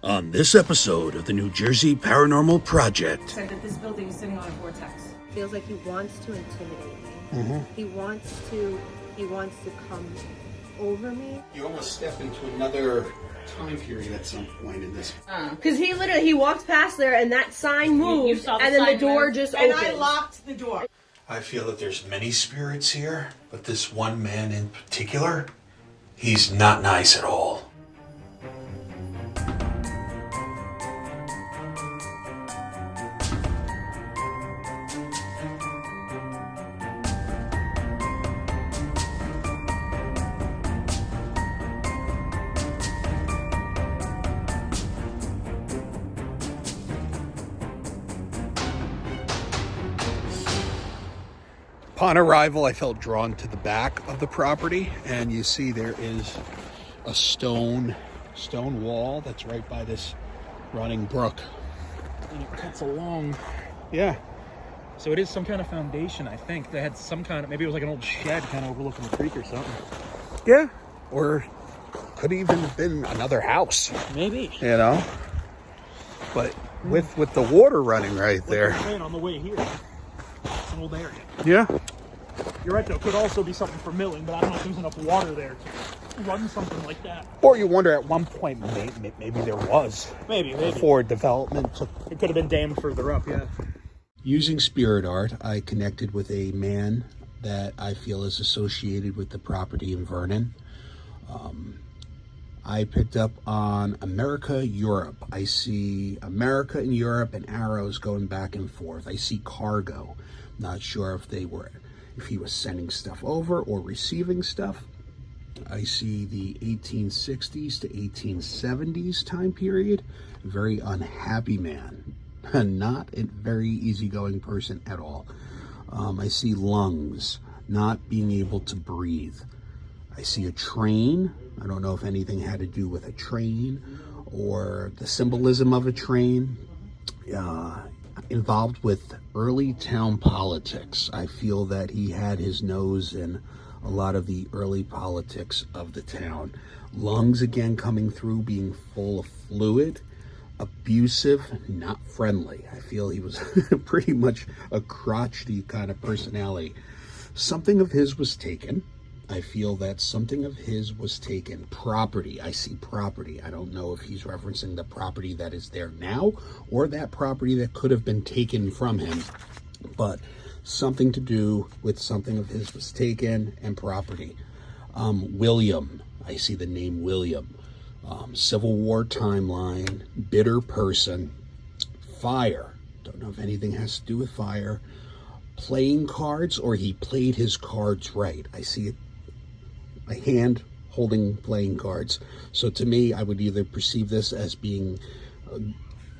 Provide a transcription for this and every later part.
On this episode of the New Jersey Paranormal Project. Said that this building is sitting on a vortex. Feels like he wants to intimidate me. Mm-hmm. He wants to come over me. You almost step into another time period at some point in this. Because he walked past there and that sign moved, You saw the and then sign the door move, just and opened. I locked the door. I feel that there's many spirits here, but this one man in particular, he's not nice at all. Upon arrival, I felt drawn to the back of the property, and you see there is a stone wall that's right by this running brook. And it cuts along. Yeah. So it is some kind of foundation, I think. They had some kind of, maybe it was like an old shed kind of overlooking the creek or something. Yeah. Or could even have been another house. Maybe. You know? But with the water running right there. On the way here. It's an old area. Yeah. You're right, though. It could also be something for milling, but I don't know if there's enough water there to run something like that. Or you wonder at one point, maybe there was. Maybe. Before development took. It could have been dammed further up, yeah. Using spirit art, I connected with a man that I feel is associated with the property in Vernon. I picked up on America, Europe. I see America and Europe and arrows going back and forth. I see cargo. Not sure if he was sending stuff over or receiving stuff. I see the 1860s to 1870s time period. Very unhappy man. Not a very easygoing person at all. I see lungs, not being able to breathe. I see a train. I don't know if anything had to do with a train or the symbolism of a train. Involved with early town politics. I feel that he had his nose in a lot of the early politics of the town. Lungs again coming through, being full of fluid. Abusive, not friendly. I feel he was pretty much a crotchety kind of personality. Something of his was taken. I feel that something of his was taken. Property. I see property. I don't know if he's referencing the property that is there now or that property that could have been taken from him. But something to do with something of his was taken and property. William. I see the name William. Civil War timeline. Bitter person. Fire. Don't know if anything has to do with fire. Playing cards, or he played his cards right. I see it. A hand holding playing cards. So to me, I would either perceive this as being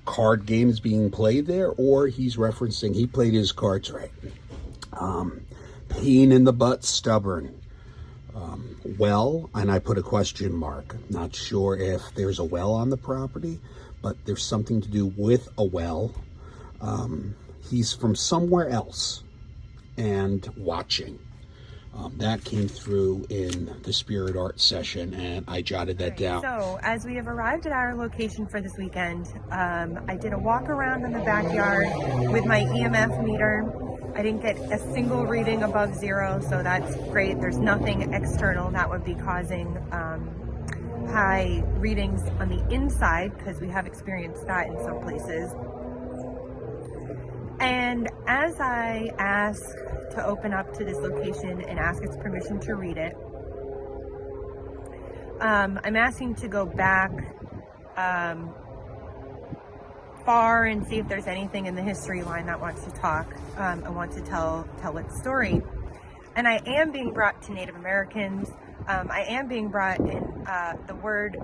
card games being played there, or he's referencing he played his cards right. Pain in the butt, stubborn. Well, and I put a question mark. Not sure if there's a well on the property, but there's something to do with a well. He's from somewhere else and watching. That came through in the spirit art session, and I jotted that down. So, as we have arrived at our location for this weekend, I did a walk around in the backyard with my EMF meter. I didn't get a single reading above 0, so that's great. There's nothing external that would be causing high readings on the inside, because we have experienced that in some places. And as I ask to open up to this location and ask its permission to read it, I'm asking to go back far and see if there's anything in the history line that wants to talk and wants to tell its story. And I am being brought to Native Americans. I am being brought in, the word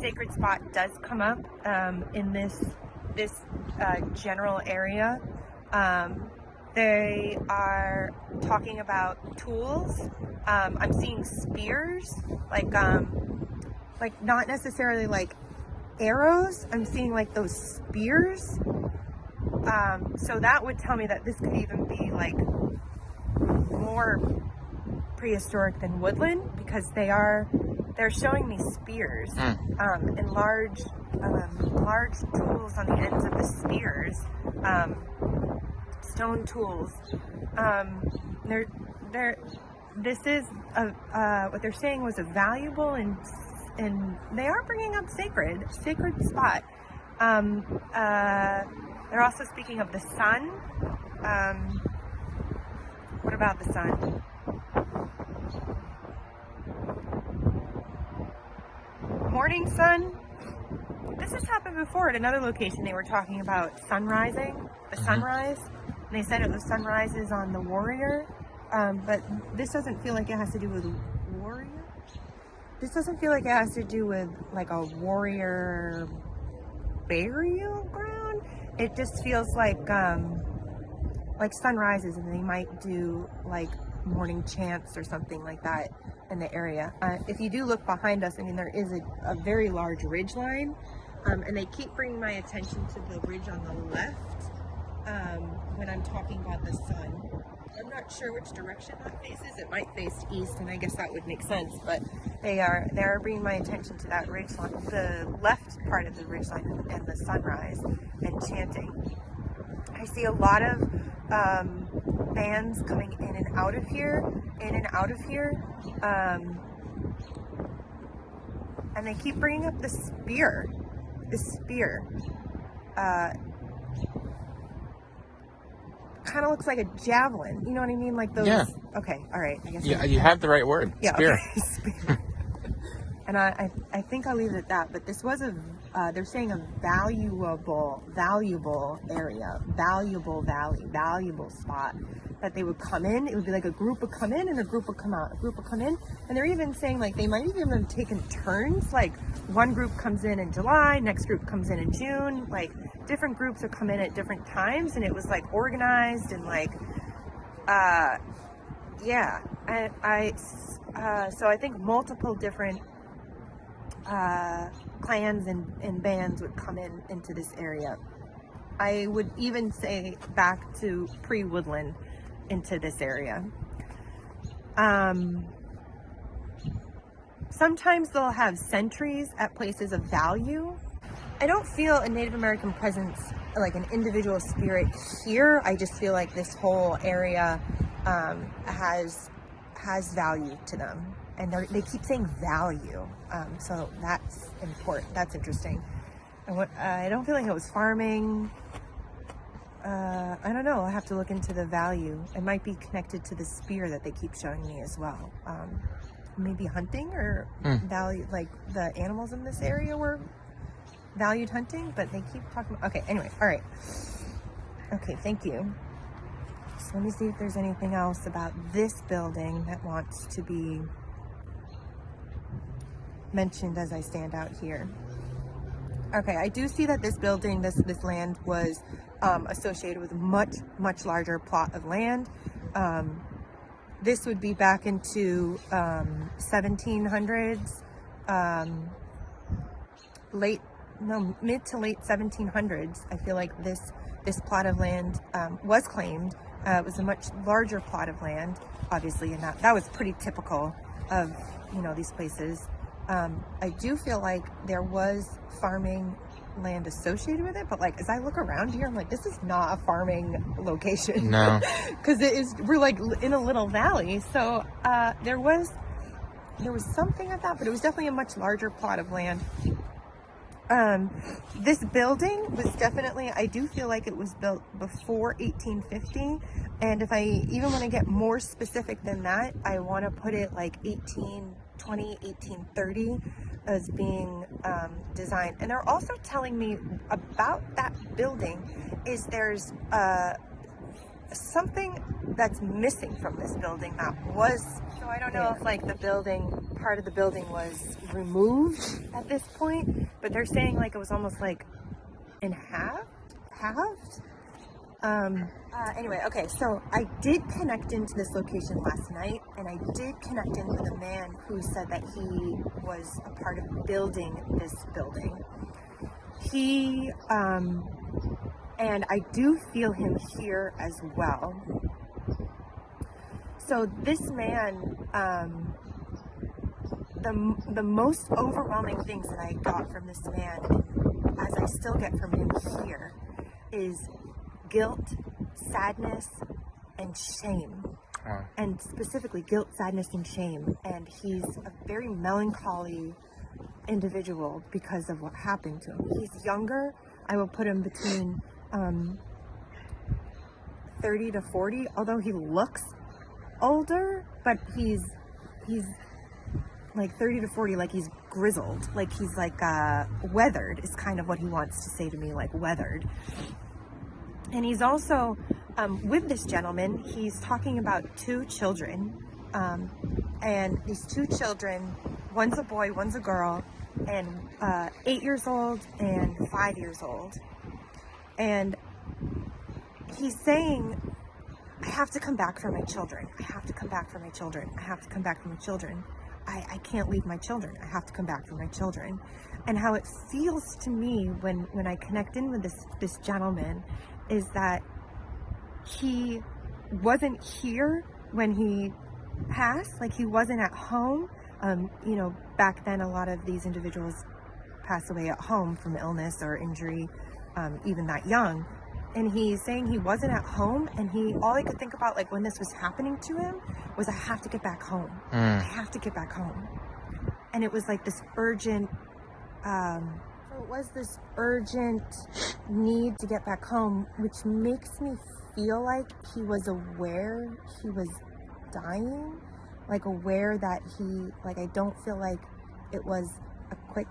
sacred spot does come up in this general area. They are talking about tools. I'm seeing spears, like not necessarily like arrows. I'm seeing like those spears. So that would tell me that this could even be like more prehistoric than woodland, because they're showing me spears and large large tools on the ends of the spears, stone tools. This is what they're saying was a valuable and they are bringing up sacred spot. They're also speaking of the sun. What about the sun? Morning sun. This has happened before at another location. They were talking about sunrise. And they said it was sunrises on the warrior. But this doesn't feel like it has to do with warrior. This doesn't feel like it has to do with like a warrior burial ground. It just feels like sunrises, and they might do like morning chants or something like that in the area. If you do look behind us, I mean, there is a very large ridge line, and they keep bringing my attention to the ridge on the left when I'm talking about the sun. I'm not sure which direction that faces. It might face east, and I guess that would make sense, but they are bringing my attention to that ridge line, the left part of the ridge line, and the sunrise and chanting. I see a lot of bands coming in and out of here, and they keep bringing up the spear. Kind of looks like a javelin, you know what I mean? Like those. Yeah. Okay, all right. I guess. Yeah, you have the right word. Yeah. Spear. Okay. Spear. And I think I'll leave it at that. But this was they're saying a valuable area, valuable valley, valuable spot that they would come in. It would be like a group would come in and a group would come out, a group would come in. And they're even saying like they might even have taken turns. Like one group comes in July, next group comes in June. Like different groups would come in at different times, and it was like organized and like, yeah. So I think multiple different clans and bands would come into this area. I would even say back to pre-Woodland into this area. Sometimes they'll have sentries at places of value. I don't feel a Native American presence, like an individual spirit here. I just feel like this whole area has value to them. And they keep saying value, so that's important. That's interesting. I don't feel like it was farming. I don't know. I'll have to look into the value. It might be connected to the spear that they keep showing me as well. Maybe hunting or value, like the animals in this area were valued hunting, but they keep talking about. Okay, anyway, all right. Okay, thank you. So let me see if there's anything else about this building that wants to be mentioned as I stand out here. Okay, I do see that this building, this land was associated with a much larger plot of land. This would be back into 1700s, mid to late 1700s. I feel like this plot of land was claimed. It was a much larger plot of land, obviously, and that was pretty typical of, you know, these places. I do feel like there was farming land associated with it, but like as I look around here, I'm like, this is not a farming location. No. Because we're like in a little valley. So there was something of that, but it was definitely a much larger plot of land. This building was definitely, I do feel like it was built before 1850. And if I even want to get more specific than that, I want to put it like 1820, 1830 as being designed. And they're also telling me about that building is there's something that's missing from this building that was, so I don't know if like the building, part of the building was removed at this point, but they're saying like it was almost like in halved. Anyway, okay, so I did connect into this location last night, and I did connect in with a man who said that he was a part of building this building. He, and I do feel him here as well. So this man, the most overwhelming things that I got from this man still get from him here is guilt, sadness, and shame. And specifically guilt, sadness, and shame. And he's a very melancholy individual because of what happened to him. He's younger. I will put him between 30 to 40, although he looks older, but he's like 30 to 40, like he's grizzled, like he's like weathered is kind of what he wants to say to me, like weathered. And he's also with this gentleman, he's talking about 2 children, and these 2 children, one's a boy, one's a girl, and 8 years old and 5 years old. And he's saying, I have to come back for my children. I have to come back for my children. I have to come back for my children. I can't leave my children. I have to come back for my children. And how it feels to me when I connect in with this gentleman is that he wasn't here when he passed, like he wasn't at home. You know, back then a lot of these individuals pass away at home from illness or injury, even that young. And he's saying he wasn't at home, and all he could think about, like when this was happening to him, was I have to get back home. I have to get back home. And it was like this urgent, so it was this urgent need to get back home, which makes me feel like he was aware he was dying, like aware that like I don't feel like it was a quick,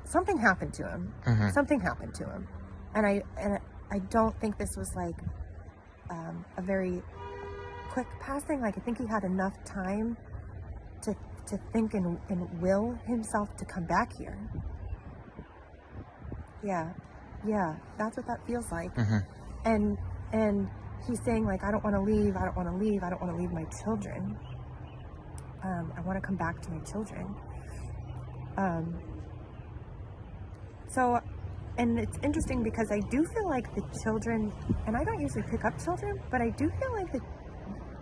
something happened to him. Something happened to him. And I don't think this was like a very quick passing. Like I think he had enough time to think and will himself to come back here. Yeah, that's what that feels like. And he's saying like, I don't want to leave. I don't want to leave. I don't want to leave my children. I want to come back to my children. So. And it's interesting because I do feel like the children, and I don't usually pick up children, but I do feel like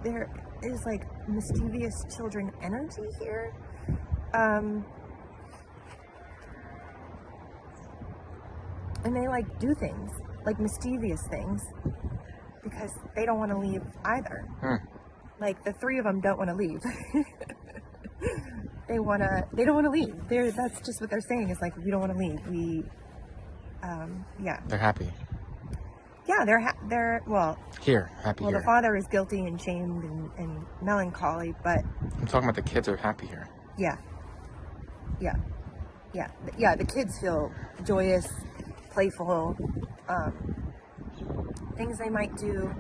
there is like mischievous children energy here. And they like do things, like mischievous things, because they don't want to leave either. Like the 3 of them don't want to leave. They don't want to leave. That's just what they're saying, is like, we don't want to leave. Yeah. They're happy. Yeah, they're well. Here, happy well, here. The father is guilty and shamed and melancholy, but I'm talking about the kids are happy here. Yeah. The kids feel joyous, playful. Things they might do.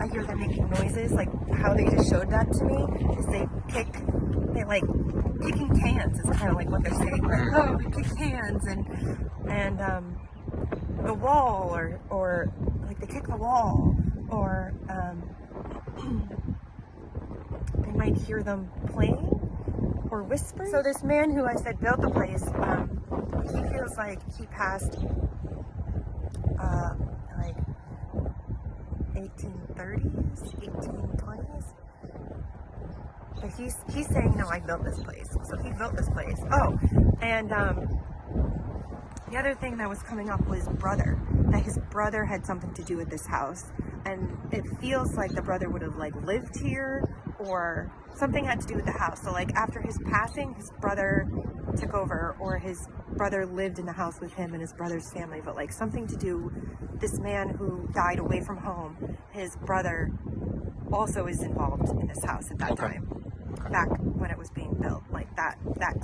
I hear them making noises, like how they just showed that to me. Is they like kicking cans is kind of like what they're saying. Like, oh, we kick cans and the wall, or like they kick the wall, or they might hear them playing or whispering. So this man who I said built the place, he feels like he passed like 1830s, 1820s. But he's saying, no, I built this place. So he built this place. Oh, and the other thing that was coming up was brother. That his brother had something to do with this house. And it feels like the brother would have like lived here, or something had to do with the house. So like after his passing, his brother took over, or his brother lived in the house with him and his brother's family. But like something to do, this man who died away from home, his brother also is involved in this house at that time. Back when it was being built, like that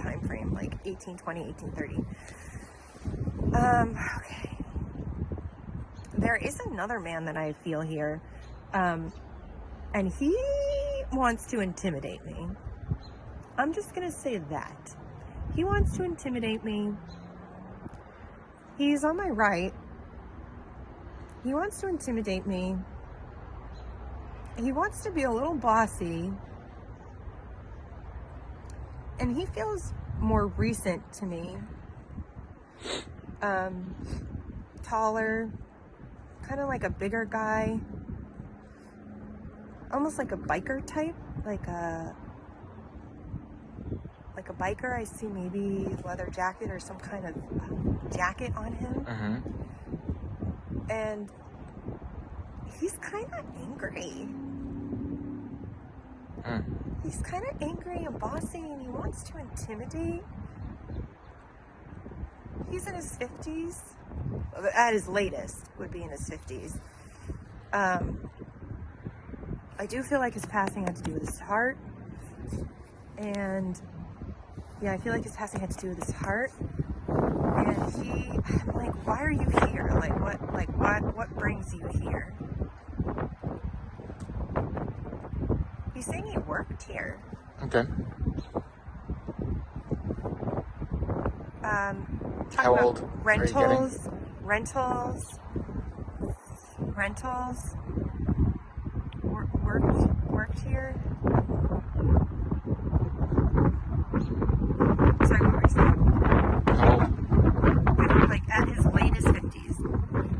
time frame, like 1820, 1830. Okay. There is another man that I feel here, and he wants to intimidate me. I'm just gonna say that. He wants to intimidate me. He's on my right. He wants to intimidate me. He wants to be a little bossy. And he feels more recent to me. Taller, kind of like a bigger guy. Almost like a biker type, like like a biker. I see maybe leather jacket or some kind of jacket on him. Mm-hmm. And he's kind of angry. He's kind of angry and bossy, and he wants to intimidate. He's in his 50s. At his latest, would be in his 50s. I do feel like his passing had to do with his heart. And yeah, I feel like his passing had to do with his heart. And I'm like, why are you here? What brings you here? He's saying he worked here. Okay. Talking How old about are you getting? rentals. Worked here. Sorry, what were you saying? How old? Like at his latest 50s.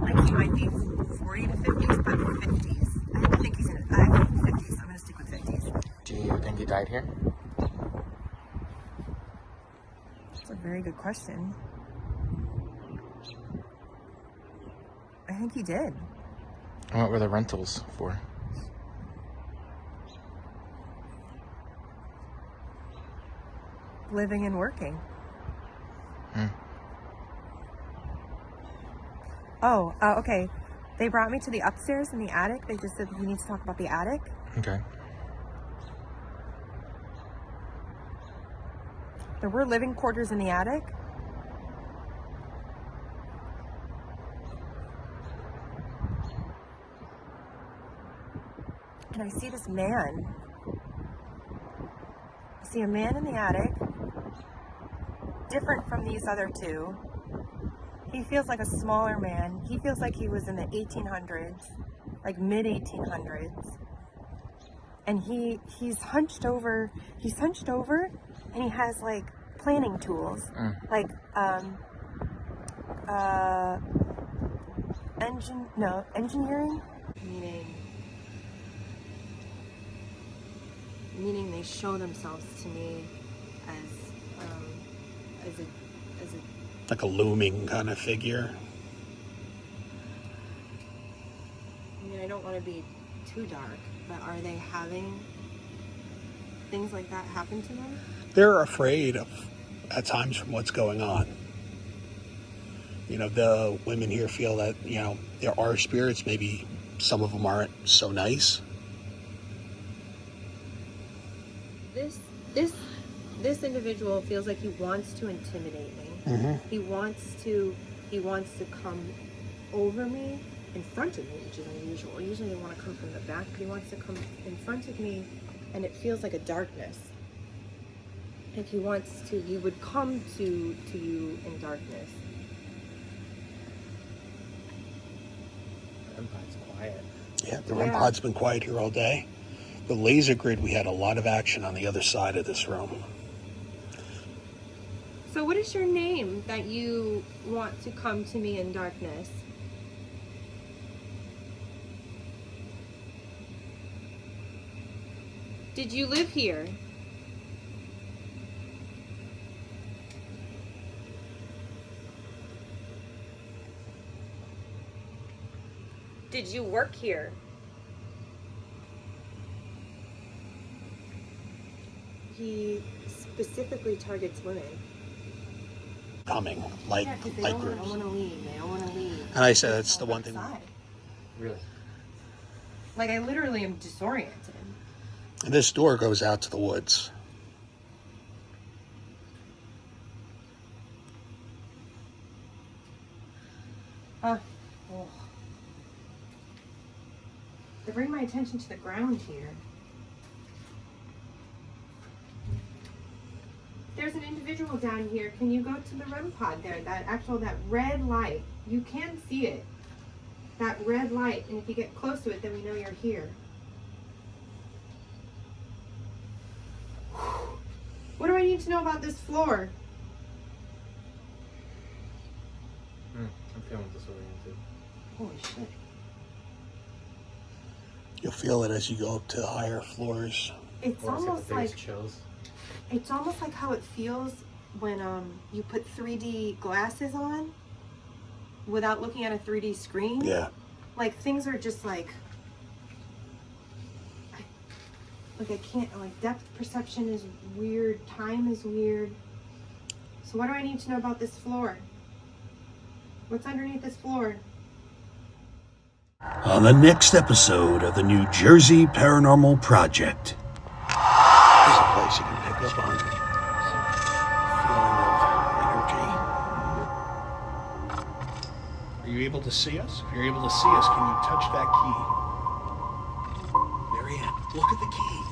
Like he might be 40 to 50s, but 50s. I think he's in 50s. I'm gonna stick with 50s. Do you think he died here? That's a very good question. I think he did. And what were the rentals for? Living and working. Oh, okay. They brought me to the upstairs in the attic. They just said we need to talk about the attic. Okay. There were living quarters in the attic. And I see this man. I see a man in the attic, different from these other two. He feels like a smaller man. He feels like he was in the 1800s, like mid 1800s. And he's hunched over. He's hunched over, and he has like planning tools, like engineering, meaning they show themselves to me as a Like a looming kind of figure. I mean, I don't want to be too dark, but are they having things like that happen to them? They're afraid of, at times, from what's going on. You know, the women here feel that, you know, there are spirits, maybe some of them aren't so nice. This individual feels like he wants to intimidate me. Mm-hmm. He wants to come over me, in front of me, which is unusual. Usually they want to come from the back, but he wants to come in front of me, and it feels like a darkness. Like he would come to you in darkness. REM pod's quiet. Yeah, the REM pod's been quiet here all day. The laser grid, we had a lot of action on the other side of this room. So what is your name that you want to come to me in darkness? Did you live here? Did you work here? He specifically targets women. Coming, light Because they light don't groups. want to leave. They don't want to leave. And I said that's the one thing. Outside. Really? Like I literally am disoriented. And this door goes out to the woods. Oh. They bring my attention to the ground here. There's an individual down here. Can you go to the REM pod there? That red light. You can see it. That red light. And if you get close to it, then we know you're here. What do I need to know about this floor? I'm feeling disoriented. Holy shit. You'll feel it as you go up to higher floors. It's Or it's got almost the biggest like chills. It's almost like how it feels when you put 3D glasses on without looking at a 3D screen. Yeah. Like things are just like I can't, like depth perception is weird, time is weird. So what do I need to know about this floor? What's underneath this floor? On the next episode of the New Jersey Paranormal Project. There's a place you can pick up on feeling of energy. Are you able to see us? If you're able to see us, can you touch that key? Marianne, look at the key.